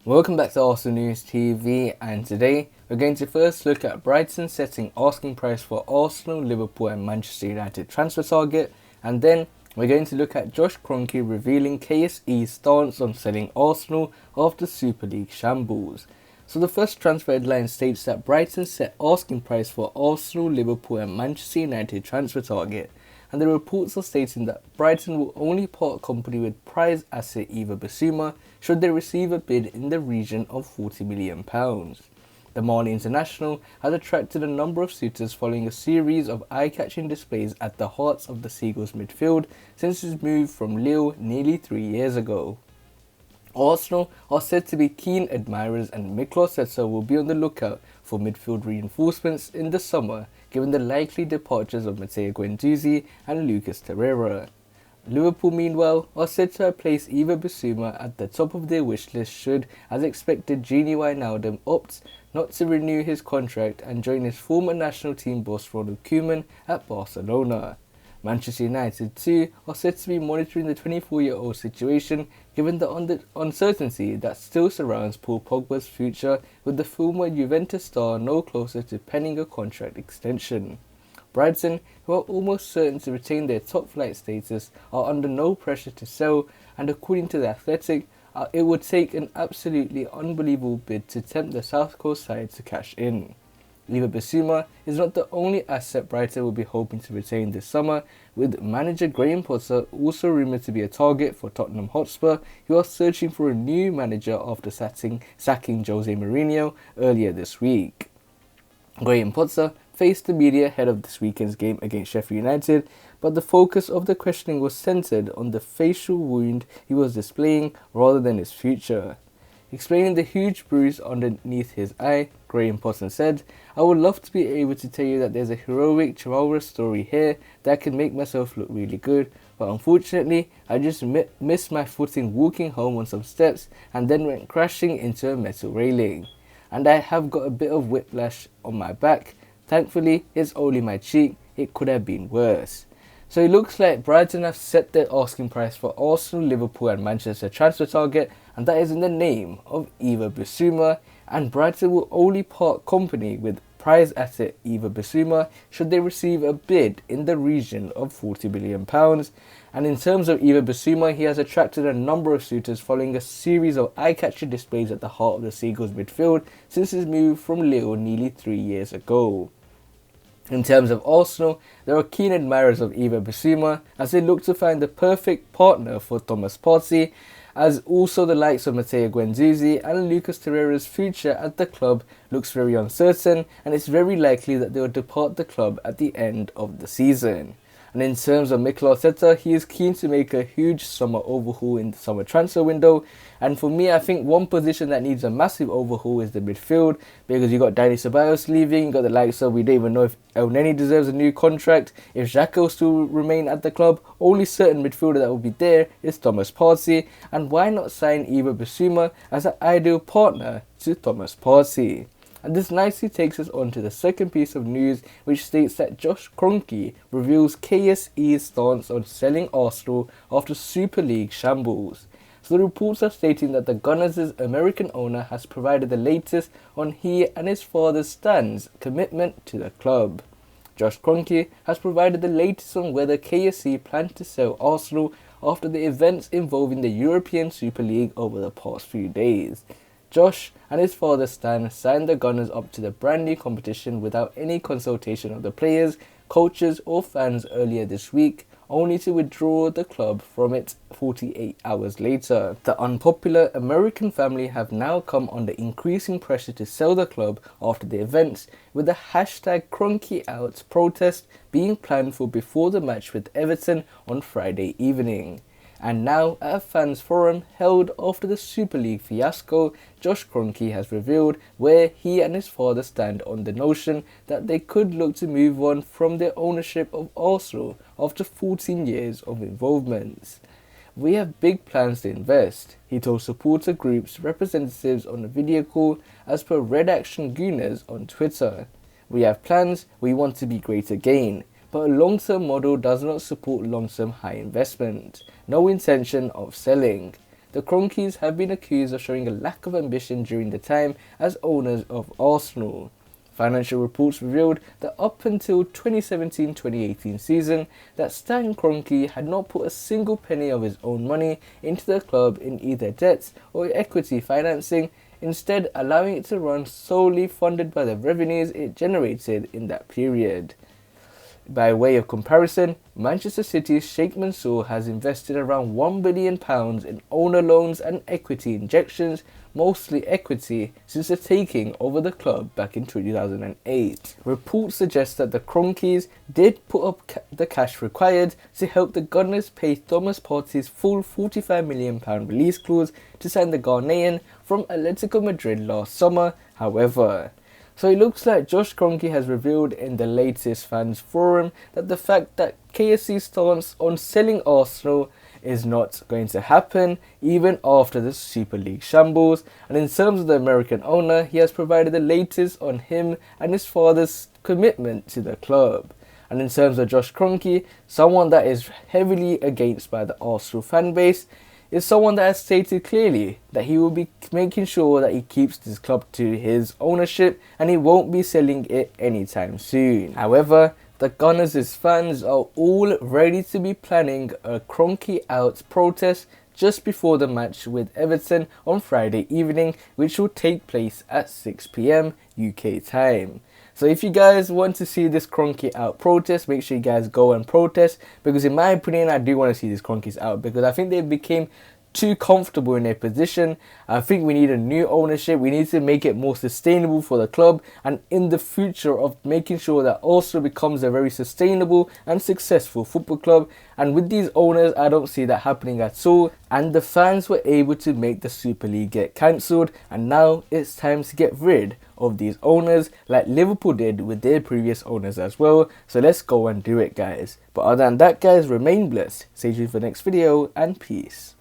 Welcome back to Arsenal News TV, and today we're going to first look at Brighton setting asking price for Arsenal, Liverpool and Manchester United transfer target, and then we're going to look at Josh Kroenke revealing KSE's stance on selling Arsenal after Super League shambles. So the first transfer headline states that Brighton set asking price for Arsenal, Liverpool and Manchester United transfer target, and the reports are stating that Brighton will only part company with prize asset Yves Bissouma should they receive a bid in the region of £40 million. The Mali international has attracted a number of suitors following a series of eye-catching displays at the hearts of the Seagulls midfield since his move from Lille nearly 3 years ago. Arsenal are said to be keen admirers, and Mikel Arteta will be on the lookout for midfield reinforcements in the summer, given the likely departures of Matteo Guendouzi and Lucas Torreira. Liverpool, meanwhile, are said to have placed Yves Bissouma at the top of their wish list should, as expected, Gini Wijnaldum opt not to renew his contract and join his former national team boss Ronald Koeman at Barcelona. Manchester United too are said to be monitoring the 24-year-old situation, given the uncertainty that still surrounds Paul Pogba's future, with the former Juventus star no closer to penning a contract extension. Brighton, who are almost certain to retain their top-flight status, are under no pressure to sell, and according to The Athletic, it would take an absolutely unbelievable bid to tempt the South Coast side to cash in. Yves Bissouma is not the only asset Brighton will be hoping to retain this summer, with manager Graham Potter also rumoured to be a target for Tottenham Hotspur, who are searching for a new manager after sacking Jose Mourinho earlier this week. Graham Potter faced the media ahead of this weekend's game against Sheffield United, but the focus of the questioning was centred on the facial wound he was displaying rather than his future. Explaining the huge bruise underneath his eye, Graham Potter said, "I would love to be able to tell you that there's a heroic chivalrous story here that can make myself look really good, but unfortunately, I just missed my footing walking home on some steps and then went crashing into a metal railing. And I have got a bit of whiplash on my back. Thankfully, it's only my cheek. It could have been worse." So it looks like Brighton have set their asking price for Arsenal, Liverpool and Manchester transfer target, and that is in the name of Yves Bissouma, and Brighton will only part company with prize asset Yves Bissouma should they receive a bid in the region of £40 million. And in terms of Yves Bissouma, he has attracted a number of suitors following a series of eye-catching displays at the heart of the Seagulls midfield since his move from Lille nearly 3 years ago. In terms of Arsenal, there are keen admirers of Yves Bissouma as they look to find the perfect partner for Thomas Partey, as also the likes of Matteo Guendouzi and Lucas Torreira's future at the club looks very uncertain, and it's very likely that they will depart the club at the end of the season. And in terms of Mikel Arteta, he is keen to make a huge summer overhaul in the summer transfer window. And for me, I think one position that needs a massive overhaul is the midfield, because you got Dani Ceballos leaving, you got the likes of, we don't even know if El Neni deserves a new contract, if Xhaka will still remain at the club. Only certain midfielder that will be there is Thomas Partey, and why not sign Yves Bissouma as an ideal partner to Thomas Partey? And this nicely takes us on to the second piece of news, which states that Josh Kroenke reveals KSE's stance on selling Arsenal after Super League shambles. So the reports are stating that the Gunners' American owner has provided the latest on he and his father Stan's commitment to the club. Josh Kroenke has provided the latest on whether KSE plan to sell Arsenal after the events involving the European Super League over the past few days. Josh and his father Stan signed the Gunners up to the brand new competition without any consultation of the players, coaches or fans earlier this week, only to withdraw the club from it 48 hours later. The unpopular American family have now come under increasing pressure to sell the club after the events, with the hashtag #KroenkeOut protest being planned for before the match with Everton on Friday evening. And now, at a fans forum held after the Super League fiasco, Josh Kroenke has revealed where he and his father stand on the notion that they could look to move on from their ownership of Arsenal after 14 years of involvement. "We have big plans to invest," he told supporter groups representatives on a video call as per Red Action Gooners on Twitter. "We have plans, we want to be great again. But a long-term model does not support long-term high investment. No intention of selling. the Kroenkes have been accused of showing a lack of ambition during the time as owners of Arsenal. Financial reports revealed that up until 2017-2018 season, that Stan Kroenke had not put a single penny of his own money into the club in either debts or equity financing, instead allowing it to run solely funded by the revenues it generated in that period. By way of comparison, Manchester City's Sheikh Mansour has invested around £1 billion in owner loans and equity injections, mostly equity, since the taking over the club back in 2008. Reports suggest that the Kroenkes did put up the cash required to help the Gunners pay Thomas Partey's full £45 million release clause to sign the Ghanaian from Atletico Madrid last summer, however. So it looks like Josh Kroenke has revealed in the latest fans forum that the fact that KSC's stance on selling Arsenal is not going to happen even after the Super League shambles, and in terms of the American owner, he has provided the latest on him and his father's commitment to the club. And in terms of Josh Kroenke, someone that is heavily against by the Arsenal fan base, is someone that has stated clearly that he will be making sure that he keeps this club to his ownership and he won't be selling it anytime soon. However, the Gunners' fans are all ready to be planning a Kroenke out protest just before the match with Everton on Friday evening, which will take place at 6 PM UK time. So if you guys want to see this Kroenke out protest, make sure you guys go and protest, because in my opinion, I do want to see these Kroenkes out, because I think they became too comfortable in their position. I think we need a new ownership. We need to make it more sustainable for the club, and in the future of making sure that Arsenal becomes a very sustainable and successful football club. And with these owners, I don't see that happening at all. And the fans were able to make the Super League get cancelled, and now it's time to get rid of these owners like Liverpool did with their previous owners as well. So let's go and do it, guys. But other than that, guys, remain blessed. Stay tuned for the next video, and peace.